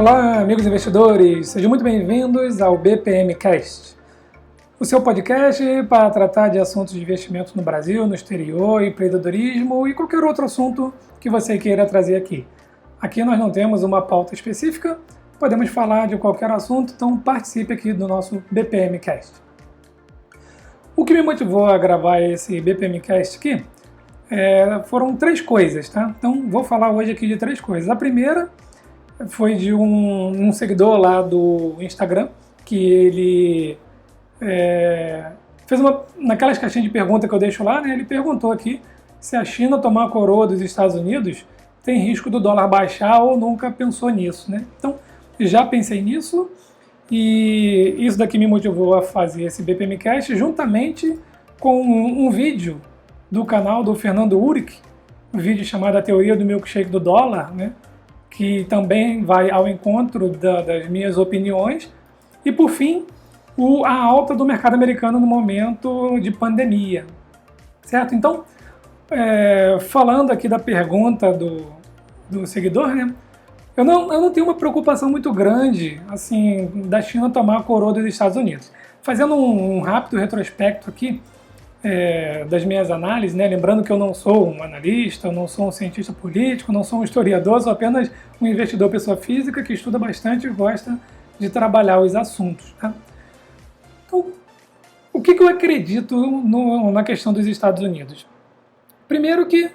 Olá, amigos investidores, sejam muito bem-vindos ao BPMcast, o seu podcast para tratar de assuntos de investimento no Brasil, no exterior, empreendedorismo e qualquer outro assunto que você queira trazer aqui. Aqui nós não temos uma pauta específica, podemos falar de qualquer assunto, então participe aqui do nosso BPMcast. O que me motivou a gravar esse BPMcast aqui foram três coisas, tá? Então vou falar hoje aqui de três coisas. A primeira foi de um seguidor lá do Instagram, que ele fez naquelas caixinhas de pergunta que eu deixo lá, né, ele perguntou aqui se a China tomar a coroa dos Estados Unidos tem risco do dólar baixar ou nunca pensou nisso, né? Então, já pensei nisso e isso daqui me motivou a fazer esse BPMcast juntamente com um vídeo do canal do Fernando Uric, um vídeo chamado A Teoria do Milkshake do Dólar, né, que também vai ao encontro das minhas opiniões. E, por fim, a alta do mercado americano no momento de pandemia, certo? Então, falando aqui da pergunta do seguidor, né, eu não tenho uma preocupação muito grande assim, da China tomar a coroa dos Estados Unidos. Fazendo um rápido retrospecto aqui, das minhas análises, né? Lembrando que eu não sou um analista, eu não sou um cientista político, não sou um historiador, sou apenas um investidor pessoa física que estuda bastante e gosta de trabalhar os assuntos. Tá? Então, o que eu acredito na questão dos Estados Unidos? Primeiro que,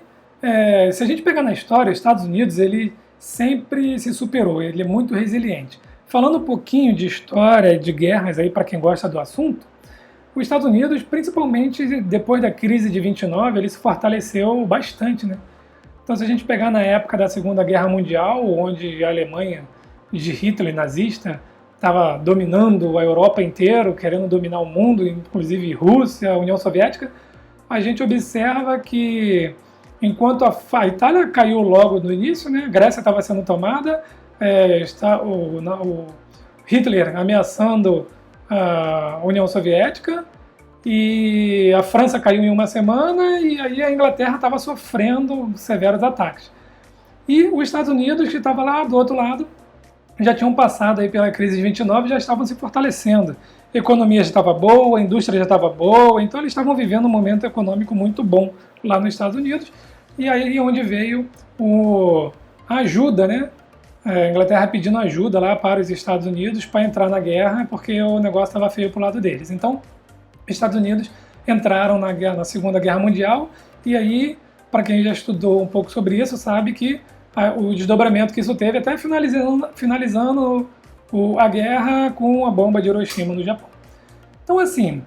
se a gente pegar na história, os Estados Unidos ele sempre se superou, ele é muito resiliente. Falando um pouquinho de história, de guerras aí para quem gosta do assunto, os Estados Unidos, principalmente depois da crise de 29, ele se fortaleceu bastante, né? Então, se a gente pegar na época da Segunda Guerra Mundial, onde a Alemanha de Hitler, nazista, estava dominando a Europa inteira, querendo dominar o mundo, inclusive Rússia, a União Soviética, a gente observa que, enquanto a Itália caiu logo no início, né? A Grécia estava sendo tomada, o Hitler ameaçando a União Soviética, e a França caiu em uma semana, e aí a Inglaterra estava sofrendo severos ataques. E os Estados Unidos, que estava lá do outro lado, já tinham passado aí pela crise de 29 e já estavam se fortalecendo. A economia já estava boa, a indústria já estava boa, então eles estavam vivendo um momento econômico muito bom lá nos Estados Unidos, e aí onde veio a ajuda, né? A Inglaterra pedindo ajuda lá para os Estados Unidos para entrar na guerra, porque o negócio estava feio para o lado deles. Então, os Estados Unidos entraram na Segunda Guerra Mundial, e aí, para quem já estudou um pouco sobre isso, sabe que o desdobramento que isso teve, até finalizando a guerra com a bomba de Hiroshima no Japão. Então, assim,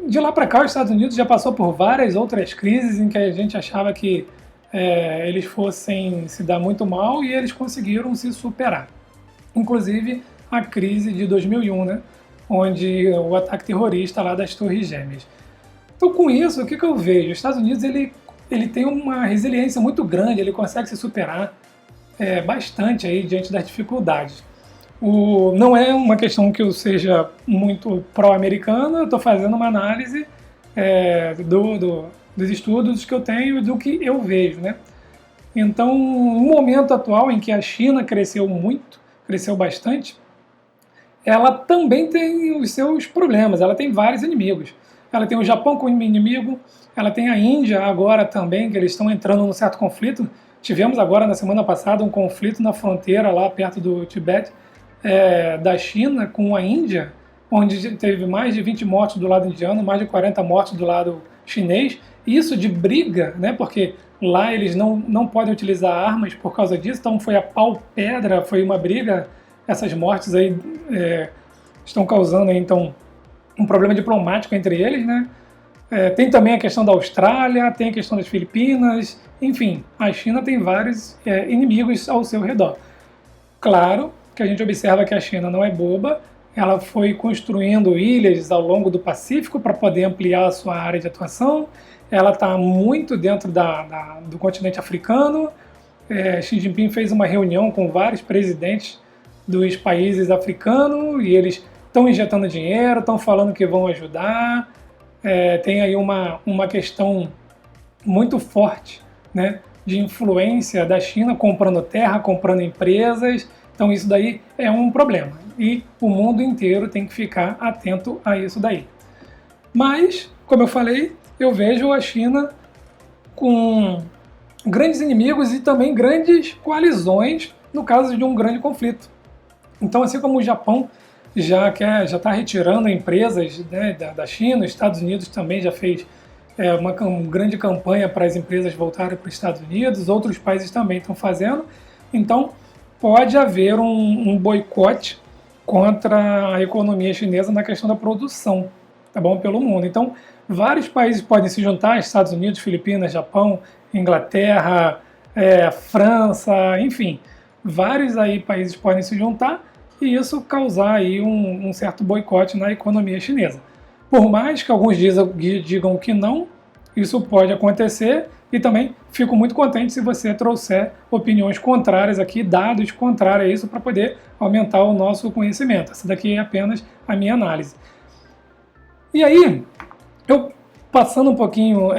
de lá para cá, os Estados Unidos já passou por várias outras crises em que a gente achava que eles fossem se dar muito mal, e eles conseguiram se superar. Inclusive a crise de 2001, né? Onde o ataque terrorista lá das Torres Gêmeas. Então, com isso, o que eu vejo? Os Estados Unidos ele tem uma resiliência muito grande, ele consegue se superar bastante aí diante das dificuldades. Não é uma questão que eu seja muito pró-americano, eu estou fazendo uma análise dos estudos que eu tenho e do que eu vejo, né? Então, no momento atual em que a China cresceu bastante, ela também tem os seus problemas, ela tem vários inimigos. Ela tem o Japão como inimigo, ela tem a Índia agora também, que eles estão entrando num certo conflito. Tivemos agora, na semana passada, um conflito na fronteira lá perto do Tibete, da China com a Índia, onde teve mais de 20 mortes do lado indiano, mais de 40 mortes do lado chinês. Isso de briga, né, porque lá eles não podem utilizar armas por causa disso, então foi a pau-pedra, foi uma briga. Essas mortes aí estão causando aí, então, um problema diplomático entre eles, né? Tem também a questão da Austrália, tem a questão das Filipinas, enfim, a China tem vários inimigos ao seu redor. Claro que a gente observa que a China não é boba, ela foi construindo ilhas ao longo do Pacífico para poder ampliar a sua área de atuação, ela está muito dentro do continente africano. Xi Jinping fez uma reunião com vários presidentes dos países africanos e eles estão injetando dinheiro, estão falando que vão ajudar. Tem aí uma questão muito forte, né, de influência da China comprando terra, comprando empresas. Então isso daí é um problema e o mundo inteiro tem que ficar atento a isso daí. Mas, como eu falei, eu vejo a China com grandes inimigos e também grandes coalizões no caso de um grande conflito. Então, assim como o Japão já está retirando empresas, né, da China, os Estados Unidos também já fez uma grande campanha para as empresas voltarem para os Estados Unidos, outros países também estão fazendo. Então, pode haver um boicote contra a economia chinesa na questão da produção, tá bom, pelo mundo. Então, vários países podem se juntar, Estados Unidos, Filipinas, Japão, Inglaterra, França, enfim, vários aí países podem se juntar e isso causar aí um certo boicote na economia chinesa. Por mais que alguns digam que não, isso pode acontecer e também fico muito contente se você trouxer opiniões contrárias aqui, dados contrários a isso para poder aumentar o nosso conhecimento. Essa daqui é apenas a minha análise. E aí, eu passando um pouquinho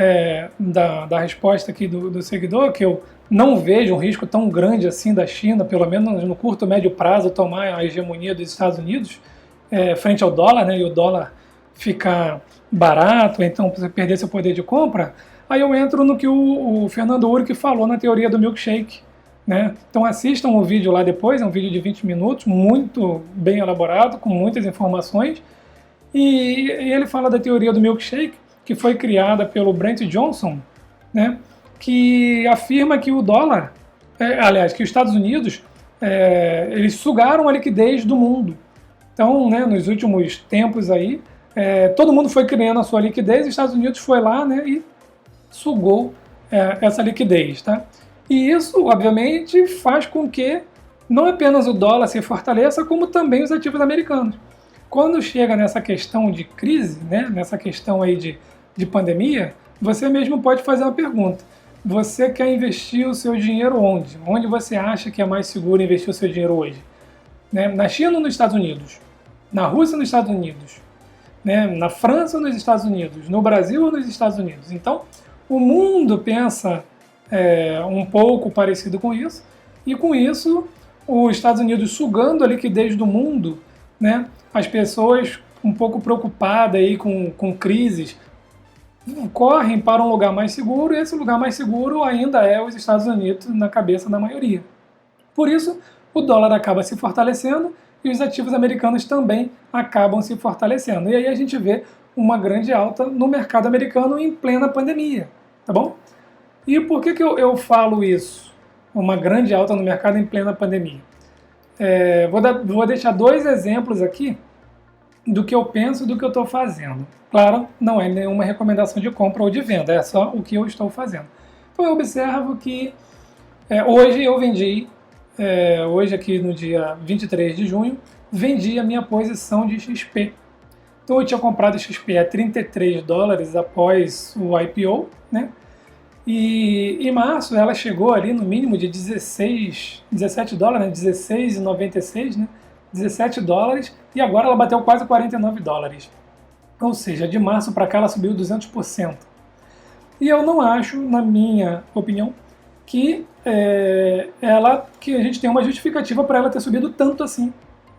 da resposta aqui do seguidor, que eu não vejo um risco tão grande assim da China, pelo menos no curto, médio prazo, tomar a hegemonia dos Estados Unidos frente ao dólar, né, e o dólar ficar barato, então você perder seu poder de compra, aí eu entro no que o Fernando Urich falou na teoria do milkshake. Né? Então assistam o vídeo lá depois, é um vídeo de 20 minutos, muito bem elaborado, com muitas informações, e ele fala da teoria do milkshake, que foi criada pelo Brent Johnson, né, que afirma que o dólar, aliás, que os Estados Unidos, eles sugaram a liquidez do mundo. Então, né, nos últimos tempos aí, todo mundo foi criando a sua liquidez, e os Estados Unidos foi lá, né, e sugou essa liquidez. Tá? E isso, obviamente, faz com que não apenas o dólar se fortaleça, como também os ativos americanos. Quando chega nessa questão de crise, né, nessa questão aí de pandemia, você mesmo pode fazer uma pergunta. Você quer investir o seu dinheiro onde? Onde você acha que é mais seguro investir o seu dinheiro hoje? Né? Na China ou nos Estados Unidos? Na Rússia ou nos Estados Unidos? Né? Na França ou nos Estados Unidos? No Brasil ou nos Estados Unidos? Então, o mundo pensa um pouco parecido com isso, e com isso, os Estados Unidos sugando a liquidez do mundo, né? As pessoas um pouco preocupadas aí com crises, correm para um lugar mais seguro, e esse lugar mais seguro ainda é os Estados Unidos na cabeça da maioria. Por isso, o dólar acaba se fortalecendo e os ativos americanos também acabam se fortalecendo. E aí a gente vê uma grande alta no mercado americano em plena pandemia, tá bom? E por que eu falo isso? Uma grande alta no mercado em plena pandemia. Vou deixar dois exemplos aqui do que eu penso e do que eu estou fazendo. Claro, não é nenhuma recomendação de compra ou de venda, é só o que eu estou fazendo. Então eu observo que hoje eu vendi, hoje aqui no dia 23 de junho, vendi a minha posição de XP. Então eu tinha comprado XP a $33 após o IPO, né? E em março ela chegou ali no mínimo de $17, né? 16,96, né? $17, e agora ela bateu quase $49. Ou seja, de março para cá ela subiu 200%. E eu não acho, na minha opinião, que a gente tem uma justificativa para ela ter subido tanto assim,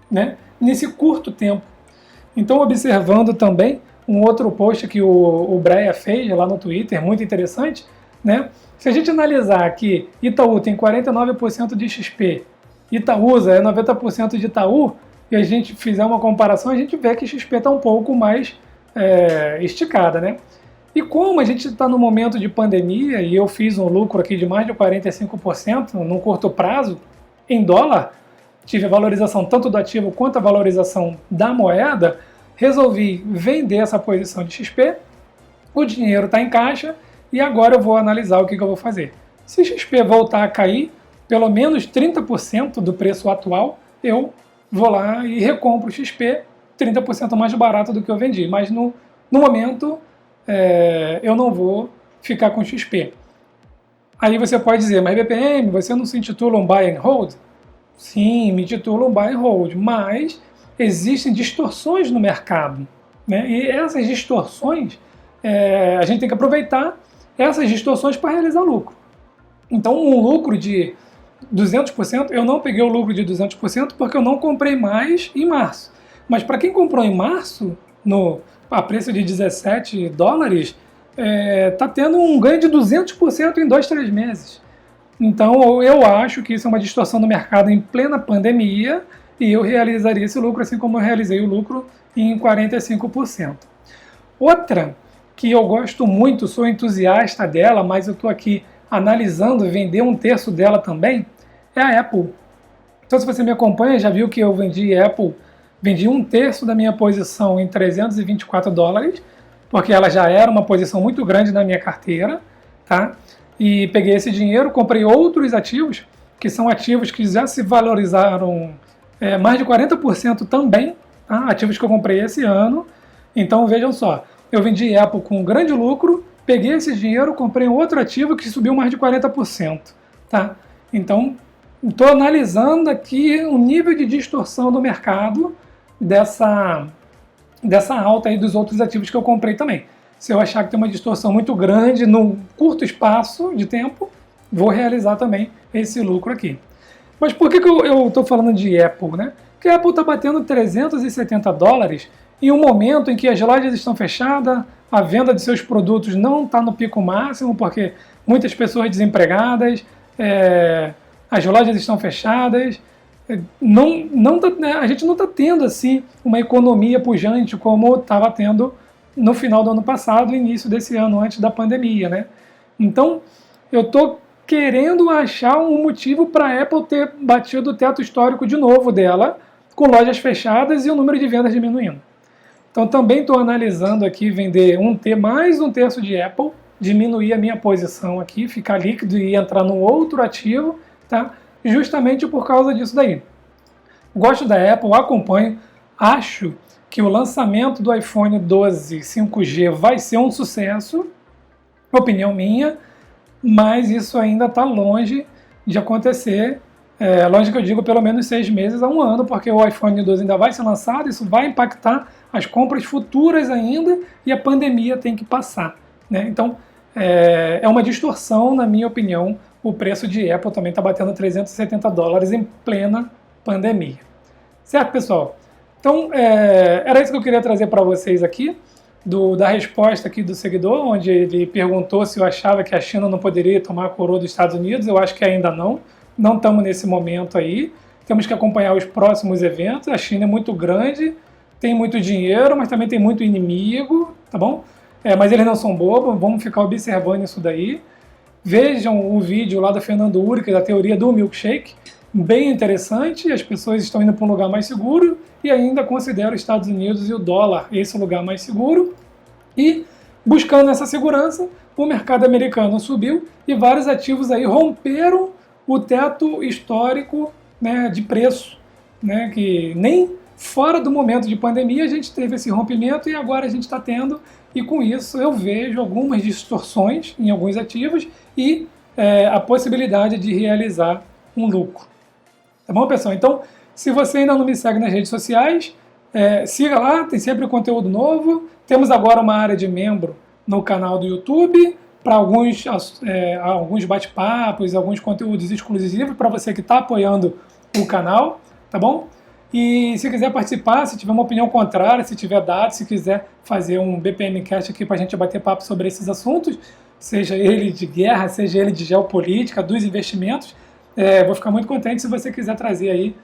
né? Nesse curto tempo. Então, observando também um outro post que o Breia fez lá no Twitter, muito interessante, né? Se a gente analisar que Itaú tem 49% de XP, Itaúsa é 90% de Itaú, e a gente fizer uma comparação, a gente vê que XP está um pouco mais esticada, né? E como a gente está no momento de pandemia, e eu fiz um lucro aqui de mais de 45% num curto prazo, em dólar, tive a valorização tanto do ativo quanto a valorização da moeda, resolvi vender essa posição de XP, o dinheiro está em caixa, e agora eu vou analisar o que eu vou fazer. Se XP voltar a cair, pelo menos 30% do preço atual, eu vou lá e recompro o XP 30% mais barato do que eu vendi. Mas no momento, eu não vou ficar com XP. Aí você pode dizer, mas BPM, você não se intitula um buy and hold? Sim, me intitulo um buy and hold, mas existem distorções no mercado, né? E essas distorções, a gente tem que aproveitar essas distorções para realizar lucro. Então, um lucro de 200%, eu não peguei o lucro de 200% porque eu não comprei mais em março. Mas para quem comprou em março, a preço de 17 dólares, tá tendo um ganho de 200% em 2, 3 meses. Então eu acho que isso é uma distorção do mercado em plena pandemia e eu realizaria esse lucro assim como eu realizei o lucro em 45%. Outra que eu gosto muito, sou entusiasta dela, mas eu estou aqui analisando vender 1/3 dela também, é a Apple. Então se você me acompanha, já viu que eu vendi 1/3 da minha posição em 324 dólares, porque ela já era uma posição muito grande na minha carteira, tá? E peguei esse dinheiro, comprei outros ativos, que são ativos que já se valorizaram mais de 40% também, tá? Ativos que eu comprei esse ano. Então vejam só, eu vendi Apple com um grande lucro, peguei esse dinheiro, comprei um outro ativo que subiu mais de 40%, tá? Então estou analisando aqui o nível de distorção do mercado dessa alta aí dos outros ativos que eu comprei também. Se eu achar que tem uma distorção muito grande num curto espaço de tempo, vou realizar também esse lucro aqui. Mas por que eu estou falando de Apple, né? Porque a Apple está batendo 370 dólares em um momento em que as lojas estão fechadas, a venda de seus produtos não está no pico máximo, porque muitas pessoas desempregadas, as lojas estão fechadas, a gente não está tendo assim uma economia pujante como estava tendo no final do ano passado, início desse ano, antes da pandemia, né? Então, eu estou querendo achar um motivo para a Apple ter batido o teto histórico de novo dela, com lojas fechadas e o número de vendas diminuindo. Então, também estou analisando aqui vender mais 1/3 de Apple, diminuir a minha posição aqui, ficar líquido e entrar num outro ativo, tá? Justamente por causa disso daí. Gosto da Apple, acompanho, acho que o lançamento do iPhone 12 5G vai ser um sucesso, opinião minha, mas isso ainda está longe de acontecer, longe que eu digo pelo menos 6 meses a 1 ano, porque o iPhone 12 ainda vai ser lançado, isso vai impactar as compras futuras ainda e a pandemia tem que passar, né? Então é uma distorção, na minha opinião. O preço de Apple também está batendo 370 dólares em plena pandemia. Certo, pessoal? Então, era isso que eu queria trazer para vocês aqui, da resposta aqui do seguidor, onde ele perguntou se eu achava que a China não poderia tomar a coroa dos Estados Unidos. Eu acho que ainda não estamos nesse momento aí. Temos que acompanhar os próximos eventos. A China é muito grande, tem muito dinheiro, mas também tem muito inimigo, tá bom? Mas eles não são bobos, vamos ficar observando isso daí. Vejam o vídeo lá da Fernando Urica, da teoria do milkshake, bem interessante. As pessoas estão indo para um lugar mais seguro e ainda consideram os Estados Unidos e o dólar esse lugar mais seguro. E buscando essa segurança, o mercado americano subiu e vários ativos aí romperam o teto histórico, né, de preço, né, que nem fora do momento de pandemia a gente teve esse rompimento e agora a gente está tendo. E com isso eu vejo algumas distorções em alguns ativos e a possibilidade de realizar um lucro. Tá bom, pessoal? Então, se você ainda não me segue nas redes sociais, siga lá, tem sempre conteúdo novo. Temos agora uma área de membro no canal do YouTube, para alguns bate-papos, alguns conteúdos exclusivos para você que está apoiando o canal, tá bom? E se quiser participar, se tiver uma opinião contrária, se tiver dados, se quiser fazer um BPMcast aqui para a gente bater papo sobre esses assuntos, seja ele de guerra, seja ele de geopolítica, dos investimentos, vou ficar muito contente se você quiser trazer aí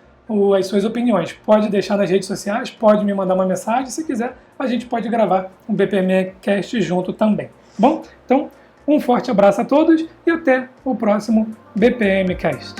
as suas opiniões. Pode deixar nas redes sociais, pode me mandar uma mensagem, se quiser a gente pode gravar um BPMcast junto também. Bom, então um forte abraço a todos e até o próximo BPMcast.